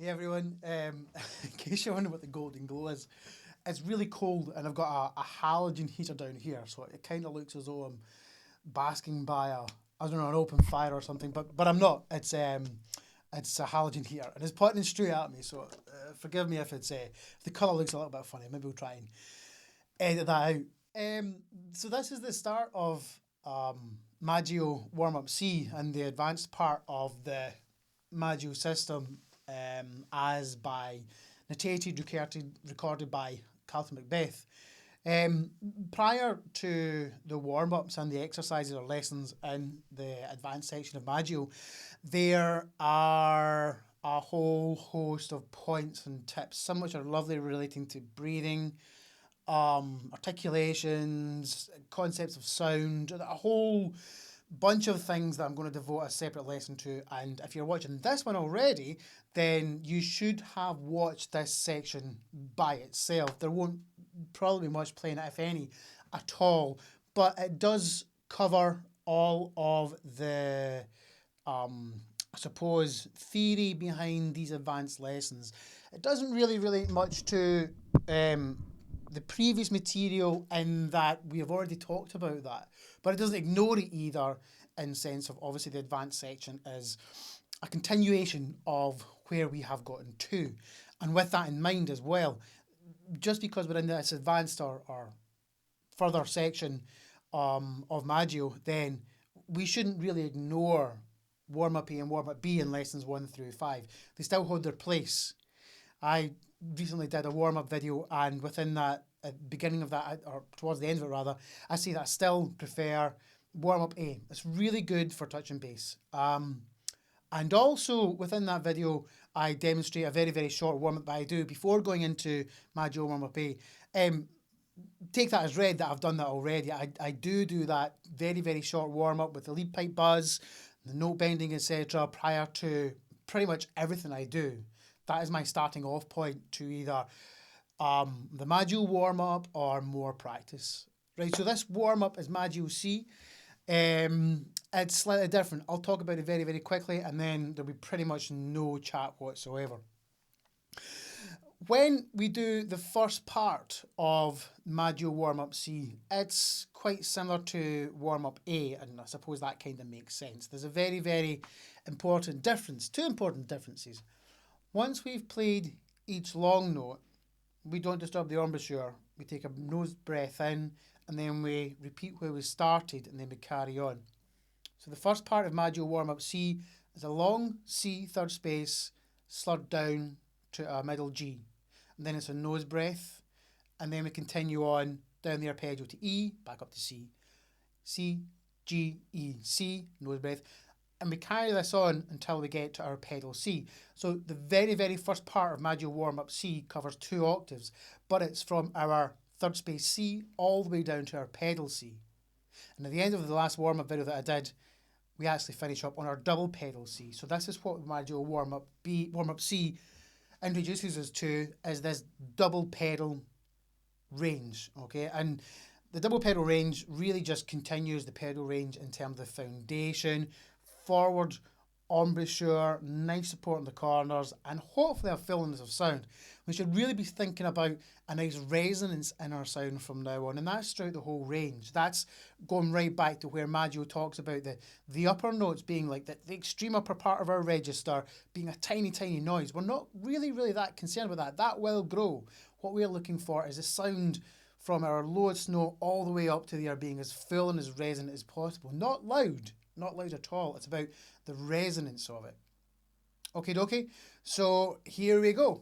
Hey everyone, in case you're wondering what the golden glow is, it's really cold and I've got a halogen heater down here, so it kind of looks as though I'm basking by I don't know, an open fire or something, but I'm not. It's a halogen heater and it's pointing straight at me, so forgive me if if the colour looks a little bit funny. Maybe we'll try and edit that out. So this is the start of Maggio Warm Up C and the advanced part of the Maggio system as by notated, recorded by Carlton Macbeth. Um, Prior to the warm ups and the exercises or lessons in the advanced section of Maggio, there are a whole host of points and tips, some which are lovely relating to breathing, articulations, concepts of sound, a whole bunch of things that I'm going to devote a separate lesson to. And if you're watching this one already, then you should have watched this section by itself. There won't probably be much playing it, if any, at all. But it does cover all of the, I suppose, theory behind these advanced lessons. It doesn't really relate much to the previous material in that we have already talked about that, but it doesn't ignore it either in sense of obviously the advanced section is a continuation of where we have gotten to. And with that in mind as well, just because we're in this advanced or further section of Maggio, then we shouldn't really ignore warm up A and warm up B in lessons 1 through 5. They still hold their place. I recently did a warm up video, and within that, at the beginning of that, or towards the end of it rather, I say that I still prefer warm up A. It's really good for touch and bass. And also within that video, I demonstrate a very, very short warm up that I do before going into Maggio warm up A. Take that as read that I've done that already. I do that very, very short warm up with the lead pipe buzz, the note bending, etc. prior to pretty much everything I do. That is my starting off point to either the Maggio warm up or more practice. Right, so this warm up is Maggio C. It's slightly different. I'll talk about it very, very quickly and then there'll be pretty much no chat whatsoever. When we do the first part of Maggio warm up C, it's quite similar to warm up A, and I suppose that kind of makes sense. There's a very, very important difference, two important differences. Once we've played each long note, we don't disturb the embouchure. We take a nose breath in and then we repeat where we started and then we carry on. So the first part of Maggio warm up C is a long C third space slurred down to a middle G. And then it's a nose breath and then we continue on down the arpeggio to E, back up to C. C, G, E, C, nose breath. And we carry this on until we get to our pedal C. So the very, very first part of Maggio warm up C covers 2 octaves, but it's from our third space C all the way down to our pedal C. And at the end of the last warm up video that I did, we actually finish up on our double pedal C. So this is what Maggio warm up C introduces us to, is this double pedal range, okay? And the double pedal range really just continues the pedal range in terms of foundation, forward embouchure, nice support in the corners, and hopefully a fullness of sound. We should really be thinking about a nice resonance in our sound from now on, and that's throughout the whole range. That's going right back to where Maggio talks about the upper notes being like the extreme upper part of our register being a tiny, tiny noise. We're not really that concerned with that. That will grow. What we're looking for is a sound from our lowest note all the way up to there being as full and as resonant as possible. Not loud at all. It's about the resonance of it. Okay, dokie. So here we go.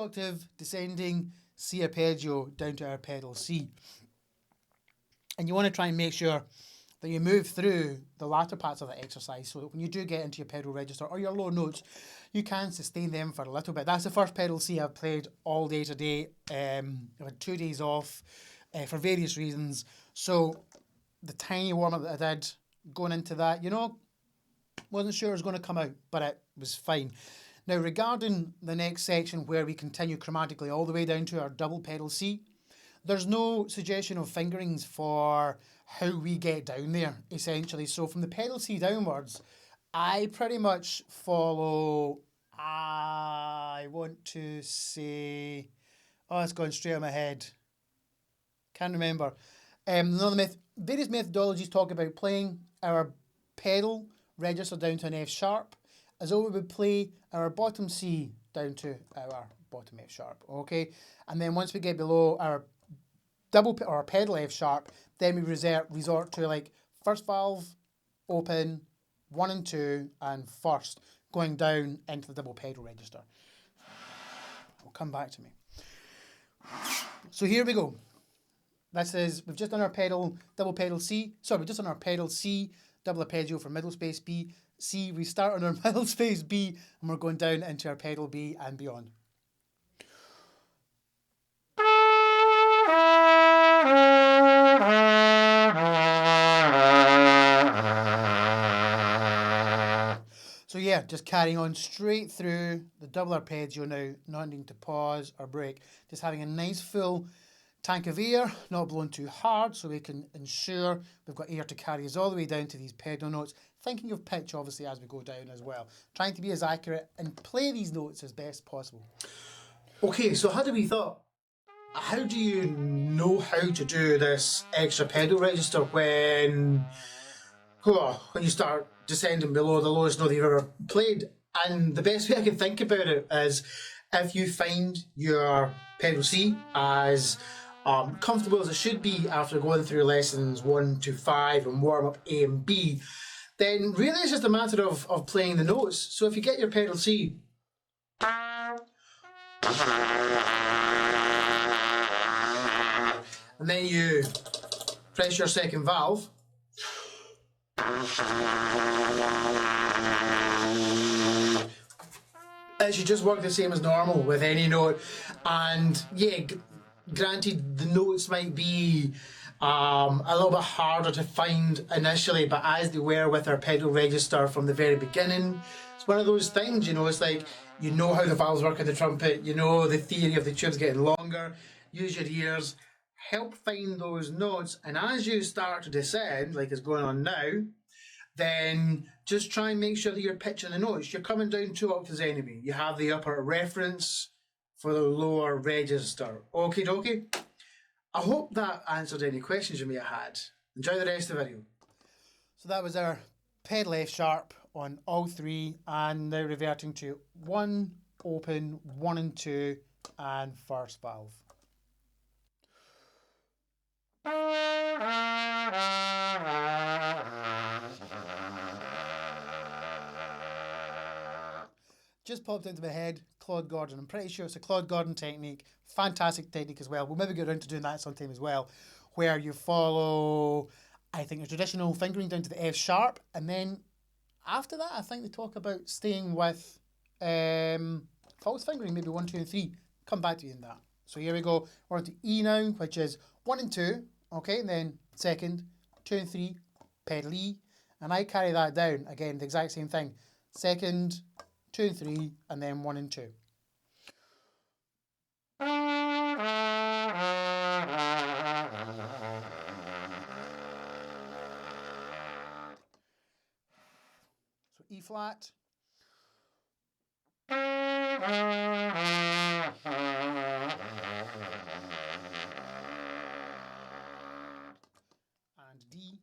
octave descending C arpeggio down to our pedal C. And you want to try and make sure that you move through the latter parts of the exercise so that when you do get into your pedal register or your low notes, you can sustain them for a little bit. That's the first pedal C I've played all day today. I've had 2 days off for various reasons. So the tiny warm-up that I did going into that, you know, wasn't sure it was going to come out, but it was fine. Now, regarding the next section where we continue chromatically all the way down to our double pedal C, there's no suggestion of fingerings for how we get down there, essentially. So from the pedal C downwards, I pretty much follow, I want to say, oh, it's gone straight out of my head. Can't remember. Various methodologies talk about playing our pedal register down to an F sharp, as though we would play our bottom C down to our bottom F sharp, okay? And then once we get below our our pedal F sharp, then we resort to like first valve, open, 1 and 2, and first, going down into the double pedal register. It'll come back to me. So here we go. This is, we've just done our double pedal C. Sorry, we've just done our pedal C, double arpeggio for middle space B. C, we start on our middle space B, and we're going down into our pedal B and beyond. So yeah, just carrying on straight through the double arpeggio now, not needing to pause or break. Just having a nice full tank of air, not blowing too hard so we can ensure we've got air to carry us all the way down to these pedal notes. Thinking of pitch obviously as we go down as well. Trying to be as accurate and play these notes as best possible. Okay, so how do you know how to do this extra pedal register when you start descending below the lowest note you've ever played? And the best way I can think about it is if you find your pedal C as comfortable as it should be after going through lessons 1 to 5 and warm up A and B, then really it's just a matter of playing the notes. So if you get your pedal C, and then you press your second valve, it should just work the same as normal with any note. And yeah, granted the notes might be a little bit harder to find initially, but as they were with our pedal register from the very beginning, it's one of those things, you know, it's like, you know how the valves work in the trumpet, you know the theory of the tubes getting longer, use your ears, help find those notes, and as you start to descend, like it's going on now, then just try and make sure that you're pitching the notes. You're coming down 2 octaves anyway. You have the upper reference for the lower register. Okie dokie. I hope that answered any questions you may have had. Enjoy the rest of the video. So that was our pedal F sharp on all 3, and now reverting to 1, open, 1 and 2, and first valve. Just popped into my head, Claude Gordon. I'm pretty sure it's a Claude Gordon technique. Fantastic technique as well. We'll maybe get around to doing that sometime as well, where you follow, I think, a traditional fingering down to the F sharp, and then after that, I think they talk about staying with false fingering, maybe 1, 2, and 3. Come back to you in that. So here we go. We're on to E now, which is 1 and 2, okay, and then second, 2 and 3, pedal E, and I carry that down again, the exact same thing. Second, 2 and 3, and then 1 and 2. So E flat. And D.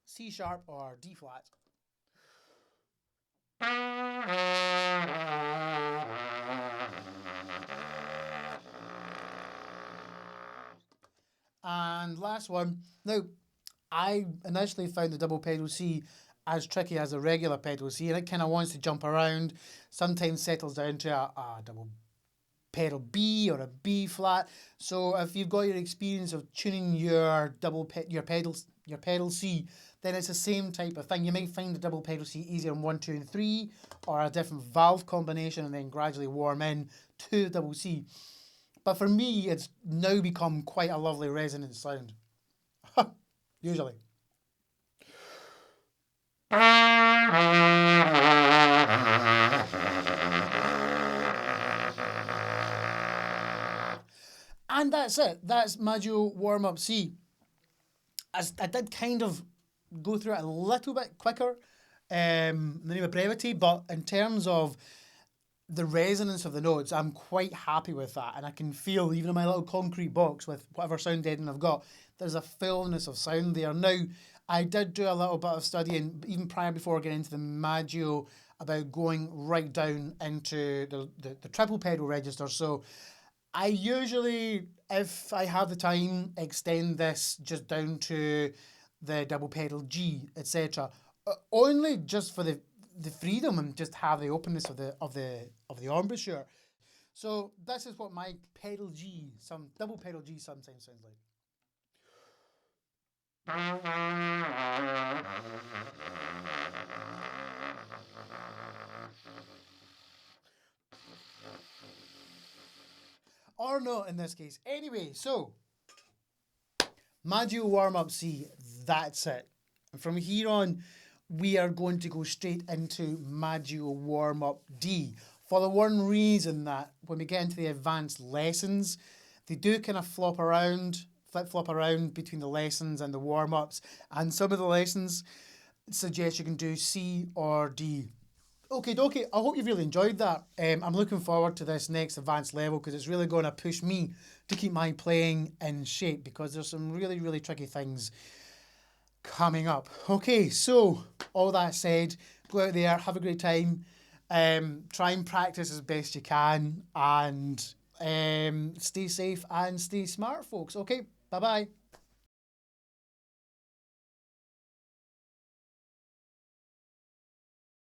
C sharp or D flat. last one. Now, I initially found the double pedal C as tricky as a regular pedal C, and it kind of wants to jump around. Sometimes settles down to a double pedal B or a B flat. So if you've got your experience of tuning your your pedal C, then it's the same type of thing. You might find the double pedal C easier on 1, 2, and 3, or a different valve combination, and then gradually warm in to the double C. But for me, it's now become quite a lovely resonant sound. Usually. And that's it. That's Maggio Warm Up C. As I did kind of go through it a little bit quicker in the name of brevity, but in terms of the resonance of the notes, I'm quite happy with that. And I can feel, even in my little concrete box with whatever sound deadening I've got, there's a fullness of sound there. Now, I did do a little bit of studying, even prior before getting into the Maggio, about going right down into the triple pedal register. So I usually, if I have the time, extend this just down to the double pedal G, etc. Only just for the freedom and just have the openness of the embouchure. So this is what my pedal G, some double pedal G sometimes sounds like. Or not in this case. Anyway, so Maggio warm up C, that's it. And from here on, we are going to go straight into Maggio warm up D. For the one reason that when we get into the advanced lessons, they do kind of flip flop around between the lessons and the warm ups. And some of the lessons suggest you can do C or D. Okay, dokie. I hope you've really enjoyed that. I'm looking forward to this next advanced level because it's really going to push me to keep my playing in shape because there's some really, really tricky things coming up. Okay, so all that said, go out there, have a great time, try and practice as best you can, and stay safe and stay smart, folks. Okay, bye-bye.